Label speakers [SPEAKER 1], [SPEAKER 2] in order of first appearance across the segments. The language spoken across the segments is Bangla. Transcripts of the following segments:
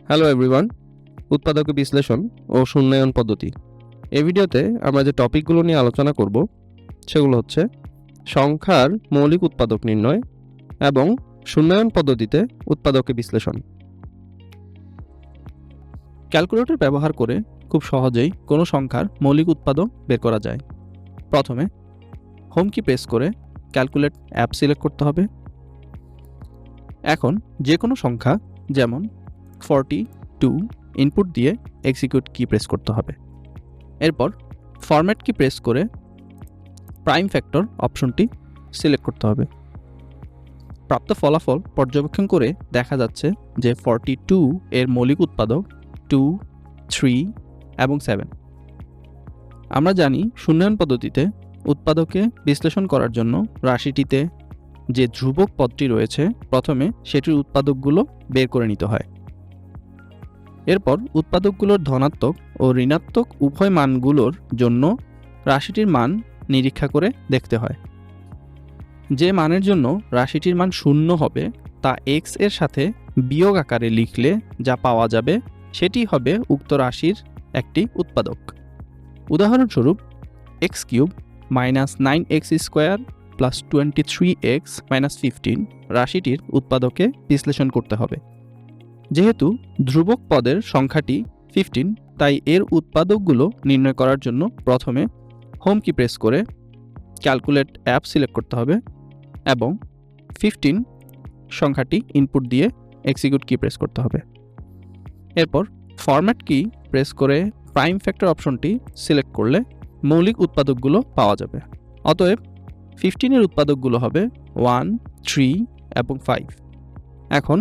[SPEAKER 1] হ্যালো এভরিওয়ান, উৎপাদক বিশ্লেষণ ও শূন্যায়ন পদ্ধতি। এই ভিডিওতে আমরা যে টপিকগুলো নিয়ে আলোচনা করব সেগুলো হচ্ছে সংখ্যার মৌলিক উৎপাদক নির্ণয় এবং শূন্যায়ন পদ্ধতিতে উৎপাদকের বিশ্লেষণ। ক্যালকুলেটর ব্যবহার করে খুব সহজেই কোনো সংখ্যার মৌলিক উৎপাদক বের করা যায়। প্রথমে হোম কি প্রেস করে ক্যালকুলেট অ্যাপ সিলেক্ট করতে হবে। এখন যে কোনো সংখ্যা যেমন 42 ইনপুট দিয়ে এক্সিকিউট কি প্রেস করতে হবে। এরপর ফরম্যাট কি প্রেস করে প্রাইম ফ্যাক্টর অপশনটি সিলেক্ট করতে হবে। প্রাপ্ত ফলাফল পর্যবেক্ষণ করে দেখা যাচ্ছে যে 42 এর মৌলিক উৎপাদক 2, 3 এবং 7। আমরা জানি শূন্যায়ন পদ্ধতিতে উৎপাদকে বিশ্লেষণ করার জন্য রাশিটিতে যে ধ্রুবক পদটি রয়েছে প্রথমে সেটির উৎপাদকগুলো বের করে নিতে হয়। এরপর উৎপাদকগুলোর ধনাত্মক ও ঋণাত্মক উভয় মানগুলোর জন্য রাশিটির মান নিরীক্ষা করে দেখতে হয়। যে মানের জন্য রাশিটির মান 0 হবে তা x এর সাথে বিয়োগ আকারে লিখলে যা পাওয়া যাবে সেটি হবে উক্ত রাশির একটি উৎপাদক। উদাহরণস্বরূপ x³ -9x² + 23x - 15 রাশিটির উৎপাদকে বিশ্লেষণ করতে হবে। যেহেতু ধ্রুবক পদের সংখ্যাটি 15 তাই এর উৎপাদকগুলো নির্ণয় করার জন্য প্রথমে হোম কি প্রেস করে ক্যালকুলেট অ্যাপ সিলেক্ট করতে হবে এবং 15 সংখ্যাটি ইনপুট দিয়ে এক্সিকিউট কি প্রেস করতে হবে। এরপর ফরম্যাট কি প্রেস করে প্রাইম ফ্যাক্টর অপশনটি সিলেক্ট করলে মৌলিক উৎপাদকগুলো পাওয়া যাবে। অতএব 15 এর উৎপাদকগুলো হবে 1, 3 এবং 5। এখন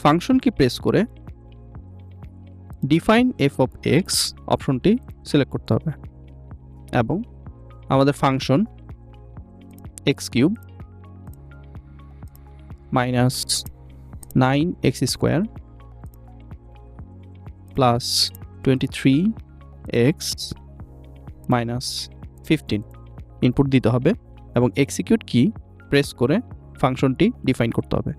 [SPEAKER 1] ফাংশন কি প্রেস করে ডিফাইন f অফ x অপশনটি সিলেক্ট করতে হবে এবং আমাদের function x³ -9x² + 23x - 15 input দিতে হবে এবং এক্সিকিউট কি প্রেস করে ফাংশনটি ডিফাইন করতে হবে।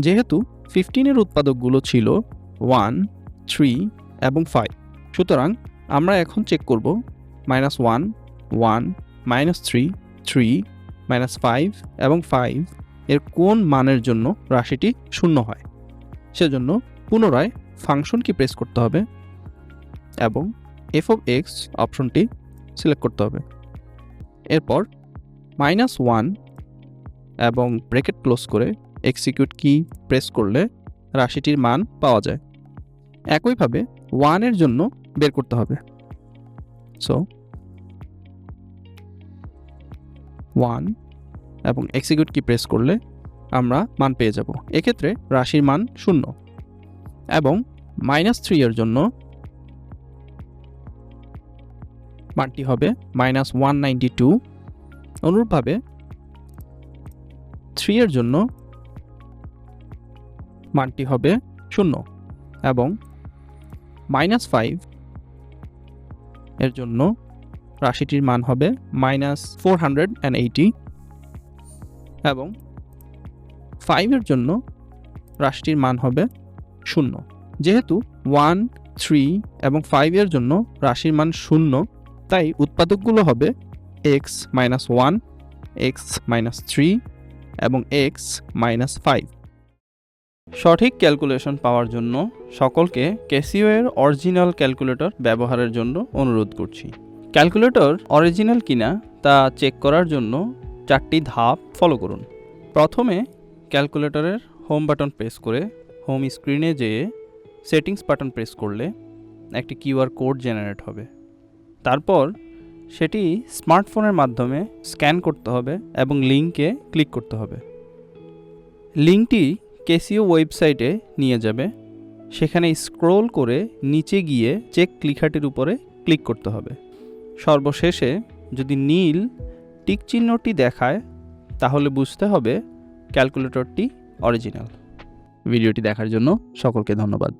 [SPEAKER 1] যেহেতু 15 এর উৎপাদকগুলো ছিল 1, 3 এবং 5, সুতরাং আমরা এখন চেক করব -1, 1, -3, 3, -5 এবং 5 এর কোন মানের জন্য রাশিটি 0 হয়। সেজন্য পুনরায় ফাংশন কি প্রেস করতে হবে এবং f অফ x অপশনটি সিলেক্ট করতে হবে। এরপর -1 এবং ব্র্যাকেট ক্লোজ করে এক্সিকিউট কি প্রেস করলে রাশিটির মান পাওয়া যায়। একইভাবে 1 এর জন্য বের করতে হবে। সো 1 এবং এক্সিকিউট কি প্রেস করলে আমরা মান পেয়ে যাব। এক্ষেত্রে রাশির মান 0 এবং -3 এর জন্য মানটি হবে -192। অনুরূপভাবে 3 এর জন্য মানটি হবে 0 এবং -5 এর জন্য রাশিটির মান হবে -480 এবং 5 এর জন্য রাশিটির মান হবে 0। যেহেতু 1, 3 এবং 5 এর জন্য রাশির মান 0 তাই উৎপাদকগুলো হবে x - 1, x - 3 এবং x - 5। সঠিক ক্যালকুলেশন পাওয়ার জন্য সকলকে ক্যাসিও এর অরিজিনাল ক্যালকুলেটর ব্যবহারের জন্য অনুরোধ করছি। ক্যালকুলেটর অরিজিনাল কিনা তা চেক করার জন্য 4টি ধাপ ফলো করুন। প্রথমে ক্যালকুলেটরের হোম বাটন প্রেস করে হোম স্ক্রিনে যেয়ে সেটিংস বাটন প্রেস করলে একটি কিউআর কোড জেনারেট হবে। তারপর সেটি স্মার্টফোনের মাধ্যমে স্ক্যান করতে হবে এবং লিঙ্কে ক্লিক করতে হবে। লিঙ্কটি ক্যাসিও ওয়েবসাইটে নিয়ে যাবে। সেখানে স্ক্রল করে নিচে গিয়ে চেক লেখাটির উপরে ক্লিক করতে হবে। সর্বশেষে যদি নীল টিক চিহ্নটি দেখায় তাহলে বুঝতে হবে ক্যালকুলেটরটি অরিজিনাল। ভিডিওটি দেখার জন্য সকলকে ধন্যবাদ।